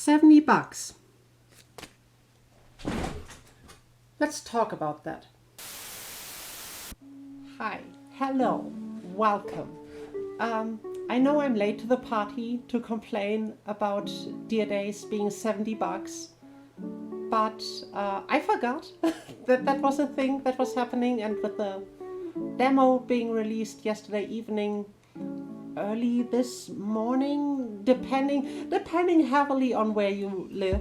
$70. Let's talk about that. Hi, hello, welcome. I know I'm late to the party to complain about Dear Days being $70, but I forgot that was a thing that was happening, and with the demo being released yesterday evening, early this morning, depending heavily on where you live,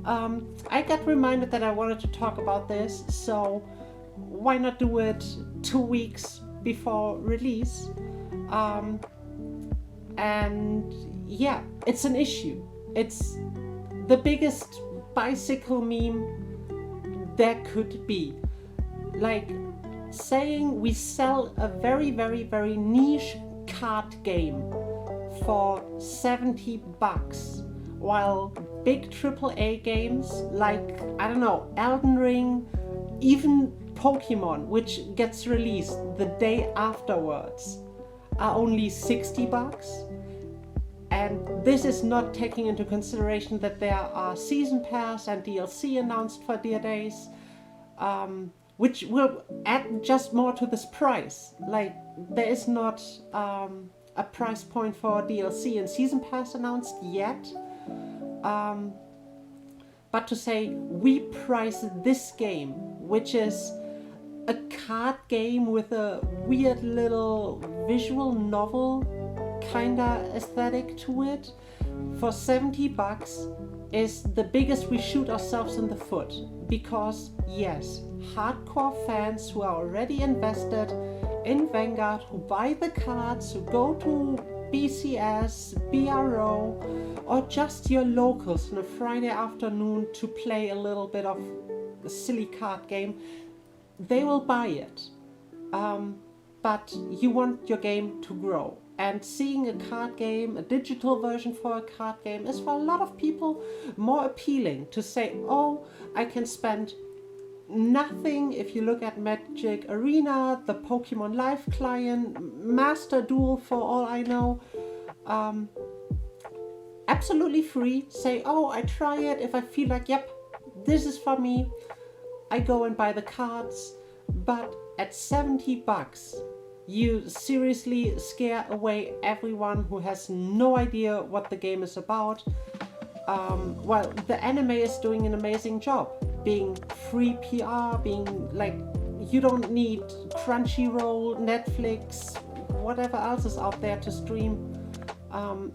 I got reminded that I wanted to talk about this, so why not do it 2 weeks before release? And yeah, it's an issue. It's the biggest bicycle meme there could be. Like saying we sell a very, very, very niche card game for $70, while big AAA games like, I don't know, Elden Ring, even Pokemon, which gets released the day afterwards, are only $60. And this is not taking into consideration that there are season pass and DLC announced for Dear Days, which will add just more to this price. Like, there is not a price point for DLC and season pass announced yet. But to say we price this game, which is a card game with a weird little visual novel kinda aesthetic to it, for $70 is the biggest we shoot ourselves in the foot. Because yes, hardcore fans who are already invested in Vanguard, who buy the cards, who go to BCS, BRO, or just your locals on a Friday afternoon to play a little bit of a silly card game, they will buy it. But you want your game to grow. And seeing a card game, a digital version for a card game, is for a lot of people more appealing to say, oh, I can spend nothing. If you look at Magic Arena, the Pokemon Live client, Master Duel for all I know, absolutely free. Say, oh, I try it. If I feel like, yep, this is for me, I go and buy the cards. But at $70, you seriously scare away everyone who has no idea what the game is about. Well, the anime is doing an amazing job, being free PR, being like, you don't need Crunchyroll, Netflix, whatever else is out there to stream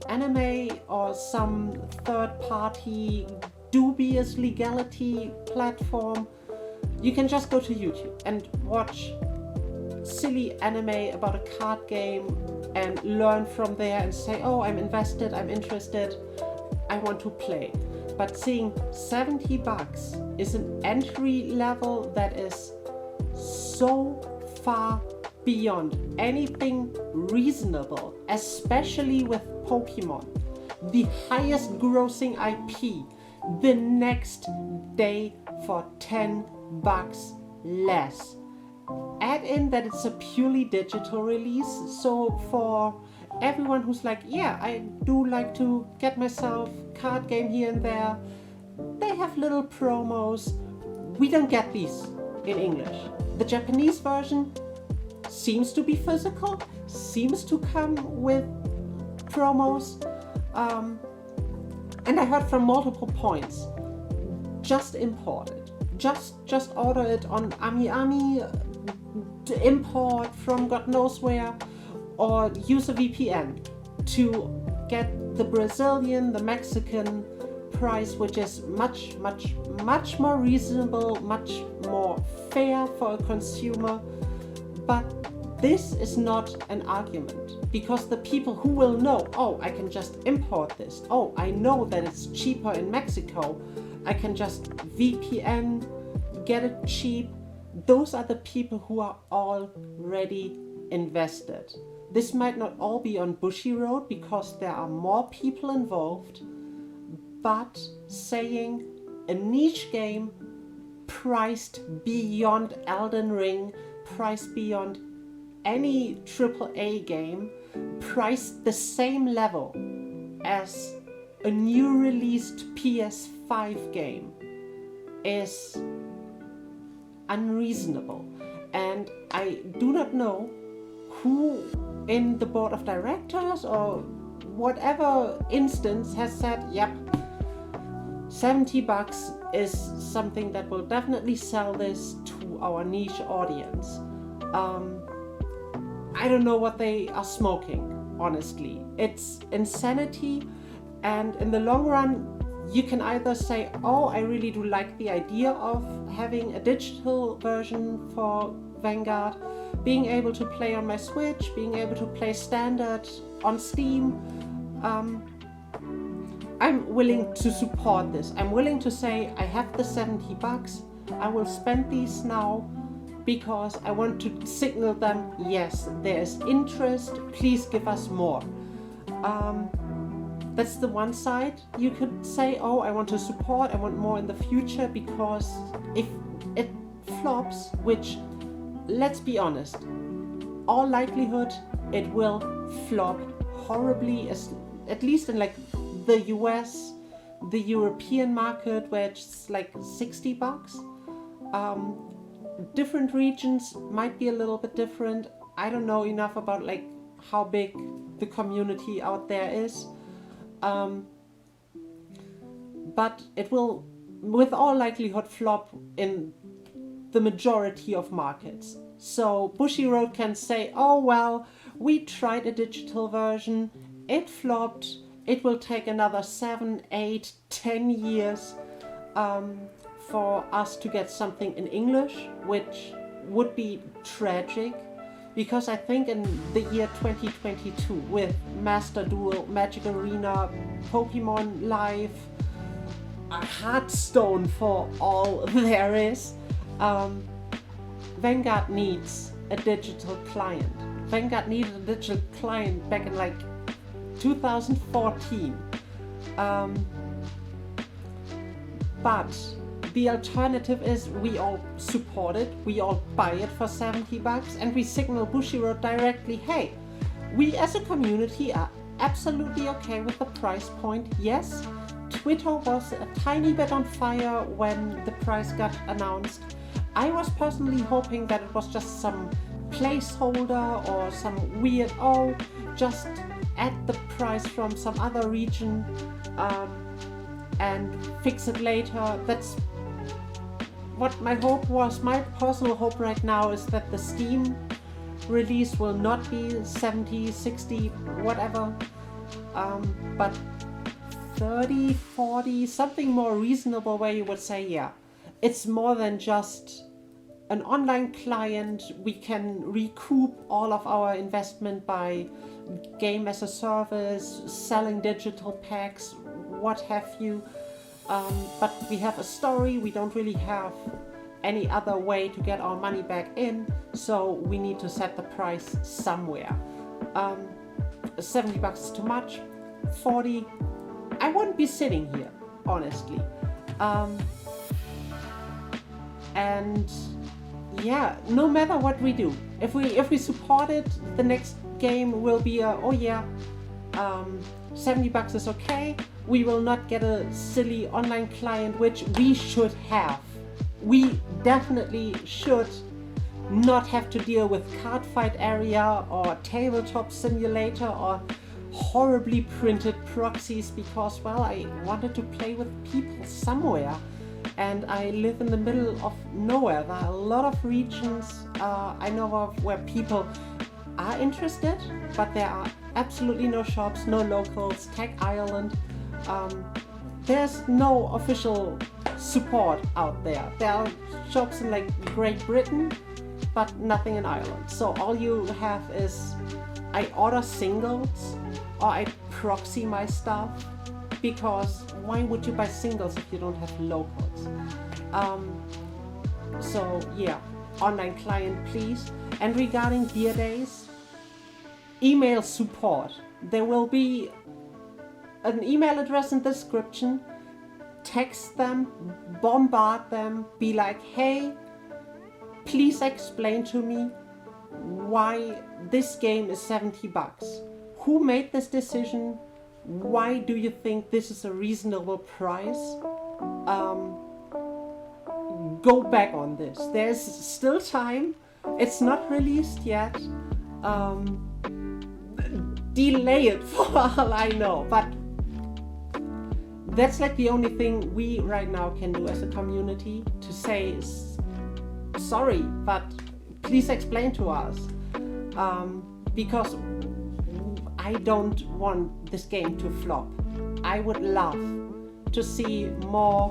anime, or some third-party dubious legality platform. You can just go to YouTube and watch silly anime about a card game and learn from there and say, oh, I'm invested, I'm interested, I want to play. But seeing $70 is an entry level that is so far beyond anything reasonable, especially with Pokemon, the highest grossing IP, the next day for $10 less. Add in that it's a purely digital release, so for everyone who's like, yeah, I do like to get myself card game here and there, they have little promos. We don't get these in English. The Japanese version seems to be physical, seems to come with promos, and I heard from multiple points, just import it. Just order it on AmiAmi, to import from God knows where, or use a VPN to get the Brazilian, the Mexican price, which is much more reasonable, much more fair for a consumer. But this is not an argument, because the people who will know, oh, I can just import this, oh, I know that it's cheaper in Mexico, I can just VPN, get it cheap. Those are the people who are already invested. This might not all be on Bushy Road because there are more people involved, but saying a niche game priced beyond Elden Ring, priced beyond any AAA game, priced the same level as a new released PS5 game is unreasonable. And I do not know who in the board of directors or whatever instance has said, yep, $70 is something that will definitely sell this to our niche audience. I don't know what they are smoking, honestly. It's insanity, and in the long run, you can either say, oh, I really do like the idea of having a digital version for Vanguard, being able to play on my Switch, being able to play standard on Steam. I'm willing to support this. I'm willing to say, I have the $70. I will spend these now because I want to signal them, yes, there is interest, please give us more. That's the one side. You could say, oh, I want to support, I want more in the future, because if it flops, which, let's be honest, all likelihood it will flop horribly, at least in like the US, the European market, where it's like $60. Different regions might be a little bit different. I don't know enough about like how big the community out there is. But it will, with all likelihood, flop in the majority of markets. So Bushiroad can say, oh well, we tried a digital version, it flopped, it will take another 7, 8, 10 years for us to get something in English, which would be tragic, because I think in the year 2022, with Master Duel, Magic Arena, Pokemon Live, Hearthstone for all there is, Vanguard needs a digital client. Vanguard needed a digital client back in like 2014. But the alternative is we all support it, we all buy it for $70, and we signal Bushiroad directly, hey, we as a community are absolutely okay with the price point. Yes, Twitter was a tiny bit on fire when the price got announced. I was personally hoping that it was just some placeholder or some weird, oh, just add the price from some other region and fix it later. That's what my hope was. My personal hope right now is that the Steam release will not be 70, 60, whatever, but 30, 40, something more reasonable, where you would say, yeah, it's more than just an online client. We can recoup all of our investment by game as a service, selling digital packs, what have you. But we have a story, we don't really have any other way to get our money back in, so we need to set the price somewhere. $70 is too much, 40, I wouldn't be sitting here, honestly. And yeah, no matter what we do, if we support it, the next game will be $70 is okay. We will not get a silly online client, which we should have. We definitely should not have to deal with Cardfight Area or Tabletop Simulator or horribly printed proxies, because, well, I wanted to play with people somewhere, and I live in the middle of nowhere. There are a lot of regions I know of where people are interested, but there are absolutely no shops, no locals. Tech Ireland, there's no official support out there. There are shops in like Great Britain, but nothing in Ireland. So all you have is I order singles or I proxy my stuff, because why would you buy singles if you don't have locals? So yeah, online client please. And regarding Gear Days, email support. There will be an email address in the description. Text them, bombard them, be like, hey, please explain to me why this game is $70. Who made this decision? why do you think this is a reasonable price? Go back on this. There's still time. It's not released yet. Delay it for all I know, but that's like the only thing we right now can do as a community, to say sorry, but please explain to us, because I don't want this game to flop. I would love to see more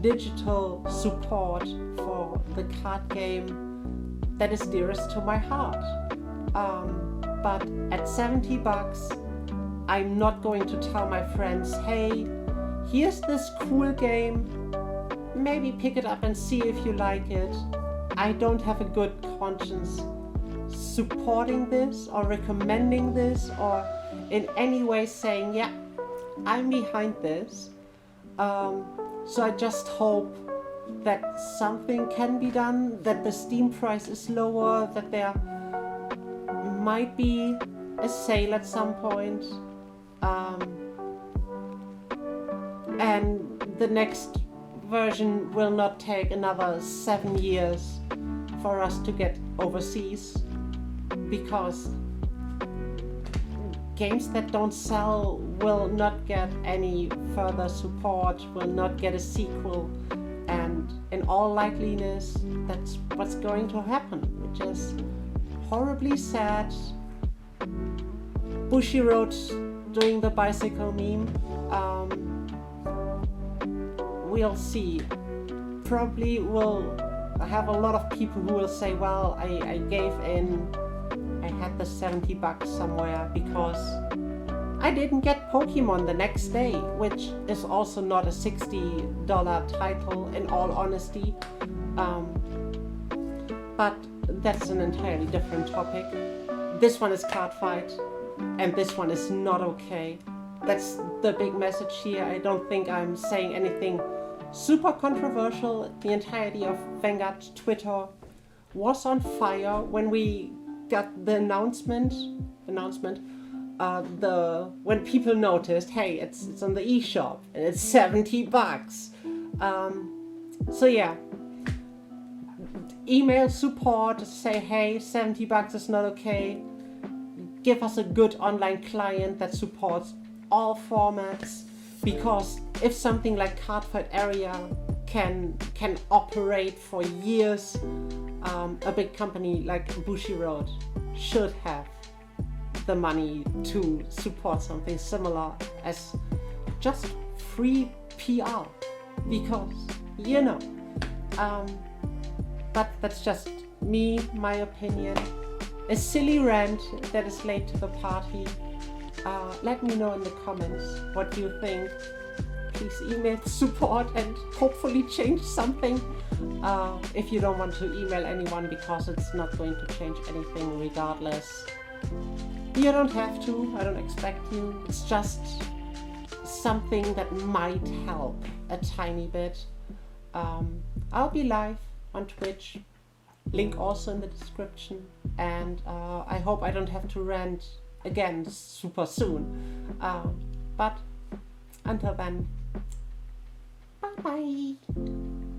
digital support for the card game that is dearest to my heart. But at $70, I'm not going to tell my friends, hey, here's this cool game, maybe pick it up and see if you like it. I don't have a good conscience supporting this or recommending this or in any way saying, yeah, I'm behind this. So I just hope that something can be done, that the Steam price is lower, that there might be a sale at some point, and the next version will not take another 7 years for us to get overseas, because games that don't sell will not get any further support, will not get a sequel, and in all likeliness that's what's going to happen, which is horribly sad. Bushiroad doing the bicycle meme. We'll see. Probably will have a lot of people who will say, well, I gave in. I had the $70 somewhere because I didn't get Pokemon the next day, which is also not a $60 title in all honesty. But that's an entirely different topic. This one is card fight, and this one is not okay. That's the big message here. I don't think I'm saying anything super controversial. The entirety of Vanguard Twitter was on fire when we got the announcement. When people noticed, hey, it's on the eShop and it's $70. So yeah. Email support, say, hey, $70 is not okay. Give us a good online client that supports all formats, because if something like Cardfight Area can operate for years, a big company like Bushiroad should have the money to support something similar as just free PR, because, you know, but that's just me, my opinion. A silly rant that is late to the party. Let me know in the comments what you think. Please email support and hopefully change something. If you don't want to email anyone, because it's not going to change anything regardless. You don't have to, I don't expect you. It's just something that might help a tiny bit. I'll be live on Twitch, link also in the description, and I hope I don't have to rant again super soon. But until then, bye bye.